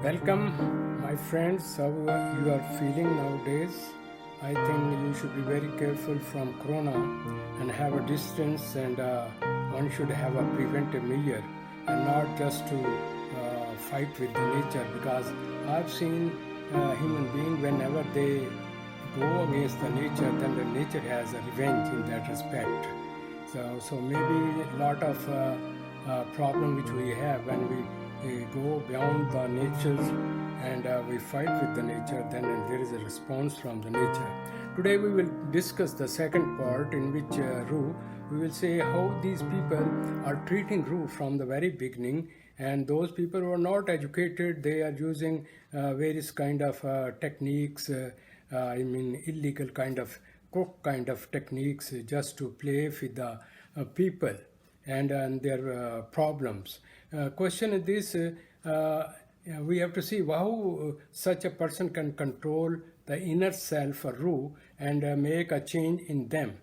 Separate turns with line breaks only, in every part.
Welcome, my friends. How you are feeling nowadays? I think you should be very careful from corona and have a distance, and one should have a preventive measure and not just to fight with the nature. Because I've seen human being whenever they go against the nature, then the nature has a revenge in that respect. So maybe a lot of problem which we have when we go beyond the natures and we fight with the nature, then there is a response from the nature. Today we will discuss the second part, in which RUH, we will say how these people are treating RUH from the very beginning, and those people who are not educated, they are using various kind of techniques, illegal kind of crook kind of techniques just to play with the people and their problems. Question is this, we have to see how such a person can control the inner self or RUH and make a change in them.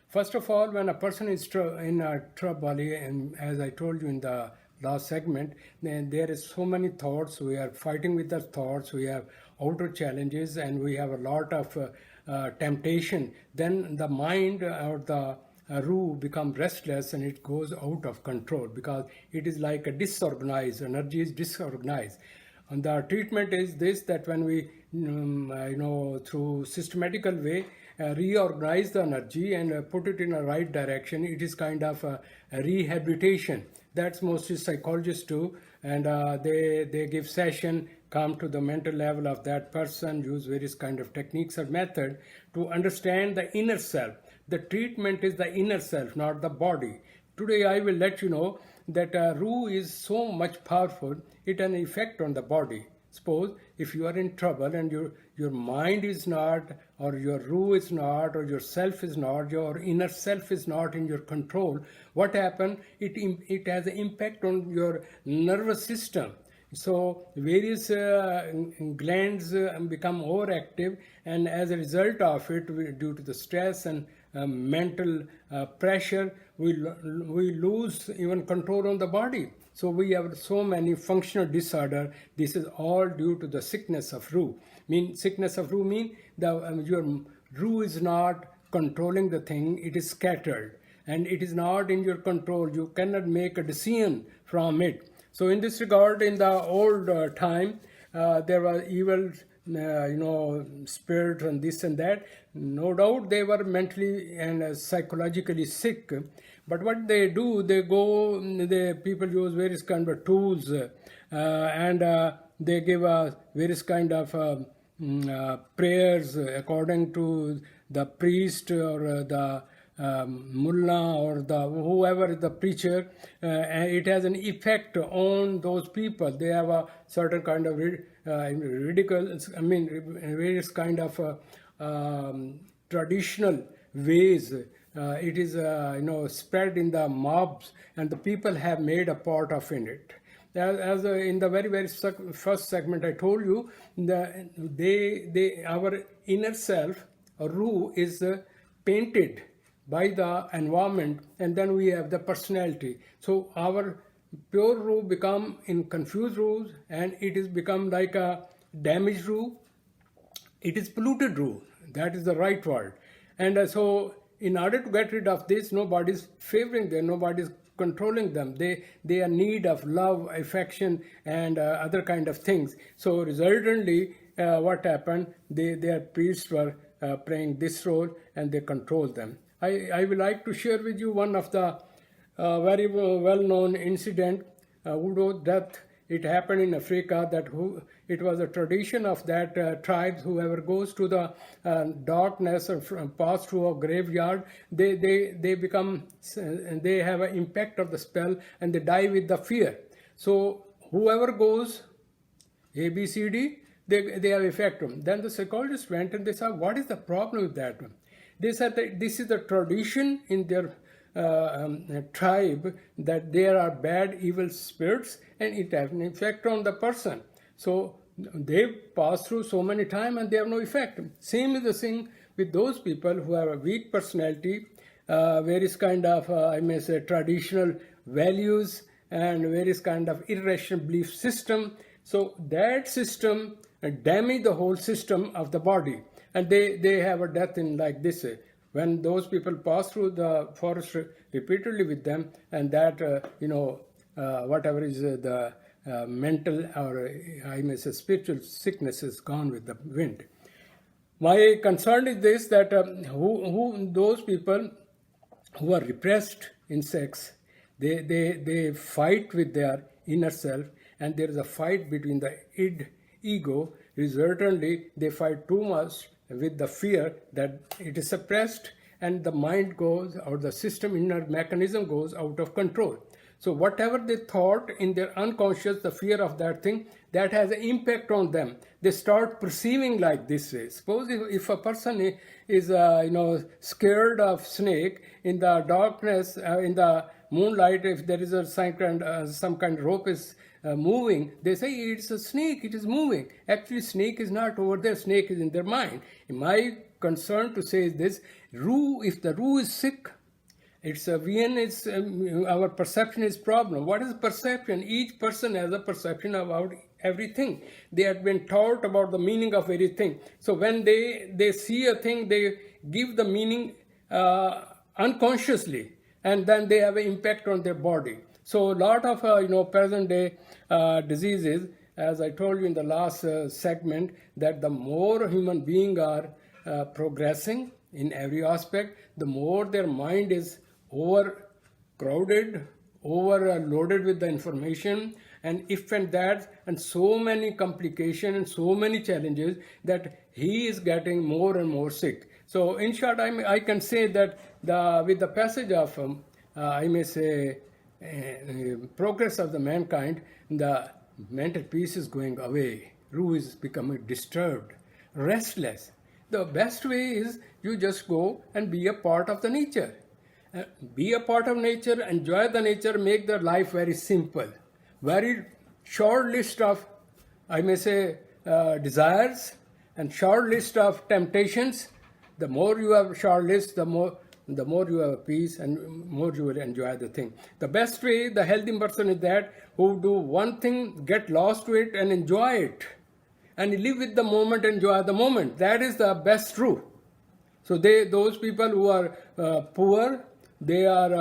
First of all, when a person is in trouble, and as I told you in the last segment, then there is so many thoughts, we are fighting with the thoughts, we have outer challenges, and we have a lot of temptation. Then the mind or the RUH become restless and it goes out of control because it is like a disorganized, energy is disorganized. And the treatment is this, that when we, through systematical way, reorganize the energy and put it in a right direction, it is kind of a rehabilitation. That's mostly psychologists do, and they give session, come to the mental level of that person, use various kind of techniques or method to understand the inner self. The treatment is the inner self, not the body. Today I will let you know that RUH is so much powerful, it has an effect on the body. Suppose if you are in trouble and your mind is not, or your RUH is not, or your self is not, your inner self is not in your control, what happens? It has an impact on your nervous system. So various glands become overactive, and as a result of it, due to the stress and mental pressure, we lose even control on the body. So we have so many functional disorder. This is all due to the sickness of RUH. Sickness of RUH mean your RUH is not controlling the thing, it is scattered, and it is not in your control. You cannot make a decision from it. So in this regard, in the old time, there were evil, spirits and this and that. No doubt they were mentally and psychologically sick. But what they do, people use various kind of tools and they give various kind of prayers according to the priest or the mullah or whoever the preacher, and it has an effect on those people. They have a certain kind of various kind of traditional ways. It is spread in the mobs, and the people have made a part of it. As in the very first segment I told you, our inner self, RUH, is painted by the environment, and then we have the personality. So our pure RUH become in confused RUH, and it is become like a damaged RUH. It is polluted RUH. That is the right word. And so in order to get rid of this, nobody is favoring them, nobody is controlling them. They are in need of love, affection, and other kind of things. So resultantly, what happened? Their priests were playing this role, and they control them. I would like to share with you one of the very well-known incident, Udo death. It happened in Africa. It was a tradition of that tribes. Whoever goes to the darkness or pass through a graveyard, they have an impact of the spell, and they die with the fear. So whoever goes A, B, C, D, they have effect on. Then the psychologist went and they said, what is the problem with that one? They said that this is the tradition in their tribe, that there are bad, evil spirits, and it has an effect on the person. So they pass through so many times and they have no effect. Same is the thing with those people who have a weak personality, various kind of, traditional values, and various kind of irrational belief system. So that system damage the whole system of the body, and they have a death in like this. When those people pass through the forest repeatedly with them, and that whatever is the mental or I may say spiritual sickness is gone with the wind. My concern is this, that who those people who are repressed in sex, they fight with their inner self, and there is a fight between the ego. Resultantly, they fight too much with the fear that it is suppressed, and the mind goes, or the system inner mechanism goes out of control. So whatever they thought in their unconscious, the fear of that thing, that has an impact on them. They start perceiving like this way. Suppose if a person is scared of snake in the darkness, in the moonlight, if there is some kind of rope is moving, they say it's a snake, it is moving. Actually, snake is not over there, snake is in their mind. My concern to say is this: if the RUH is sick, it's our perception is problem. What is perception? Each person has a perception about everything. They have been taught about the meaning of everything. So when they see a thing, they give the meaning unconsciously, and then they have an impact on their body. So a lot of present day diseases, as I told you in the last segment, that the more human beings are progressing in every aspect, the more their mind is overcrowded, overloaded with the information, and if and that, and so many complications and so many challenges that he is getting more and more sick. So in short, I can say that with the passage of I may say progress of the mankind, the mental peace is going away. RUH is becoming disturbed, restless. The best way is you just go and be a part of the nature. Be a part of nature, enjoy the nature, make the life very simple. Very short list of, I may say, desires and short list of temptations. The more you have short list, the more you have peace and more you will enjoy the thing. The best way, the healthy person is that who do one thing, get lost to it and enjoy it. And live with the moment, enjoy the moment. That is the best truth. So those people who are poor, they have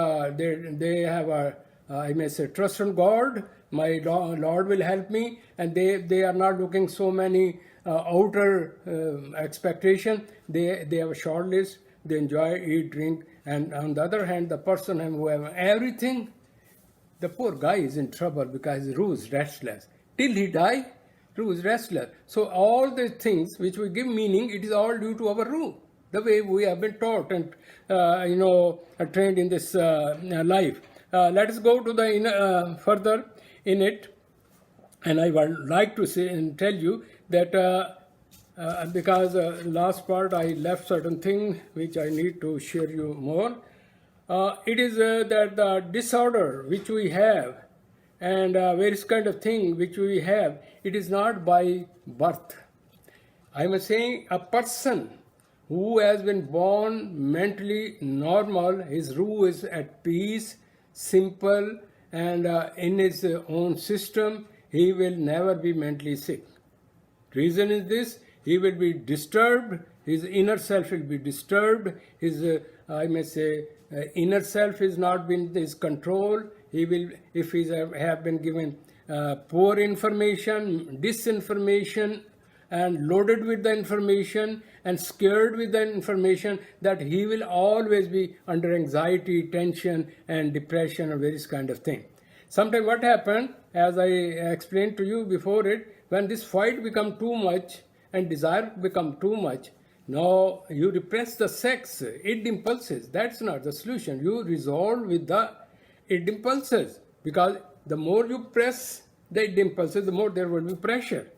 a, I may say, trust in God. My Lord will help me, and they are not looking so many outer expectation. They have a short list. They enjoy, eat, drink, and on the other hand, the person who have everything, the poor guy is in trouble because RUH is restless. Till he die, RUH is restless. So all the things which we give meaning, it is all due to our RUH, the way we have been taught and trained in this life. Let us go to the further in it, and I would like to say and tell you that because last part I left certain thing which I need to share you more. It is that the disorder which we have and various kind of thing which we have, it is not by birth. I am saying a person who has been born mentally normal, his RUH is at peace, simple, and in his own system, he will never be mentally sick. Reason is this: he will be disturbed, his inner self will be disturbed, his, I may say, inner self is not in his control. He will, if he have been given poor information, disinformation, and loaded with the information and scared with the information, that he will always be under anxiety, tension, and depression or various kind of thing. Sometimes what happened, as I explained to you before it, when this fight become too much and desire become too much, now you repress the sex, id impulses. That's not the solution. You resolve with the id impulses, because the more you press the id impulses, the more there will be pressure.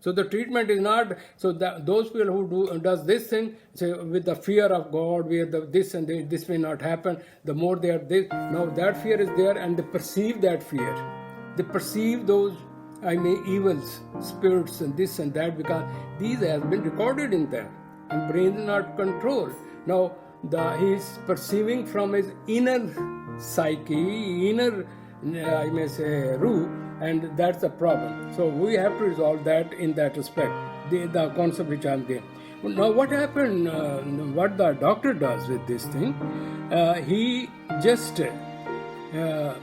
So the treatment is not, so that those people who does this thing, say with the fear of God, where this and this may not happen, the more they are this, now that fear is there, and they perceive that fear. They perceive those, evils, spirits and this and that, because these have been recorded in them, and brain is not controlled. Now he is perceiving from his inner psyche, inner I may say, RUH, and that's the problem. So we have to resolve that in that respect, the concept which I'm giving. Now, what happened, what the doctor does with this thing, he just, and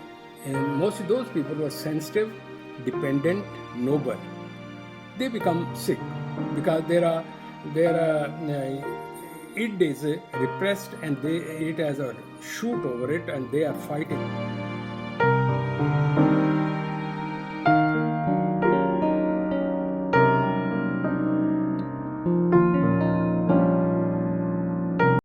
most of those people were sensitive, dependent, noble. They become sick because their id is repressed and it has a shoot over it and they are fighting.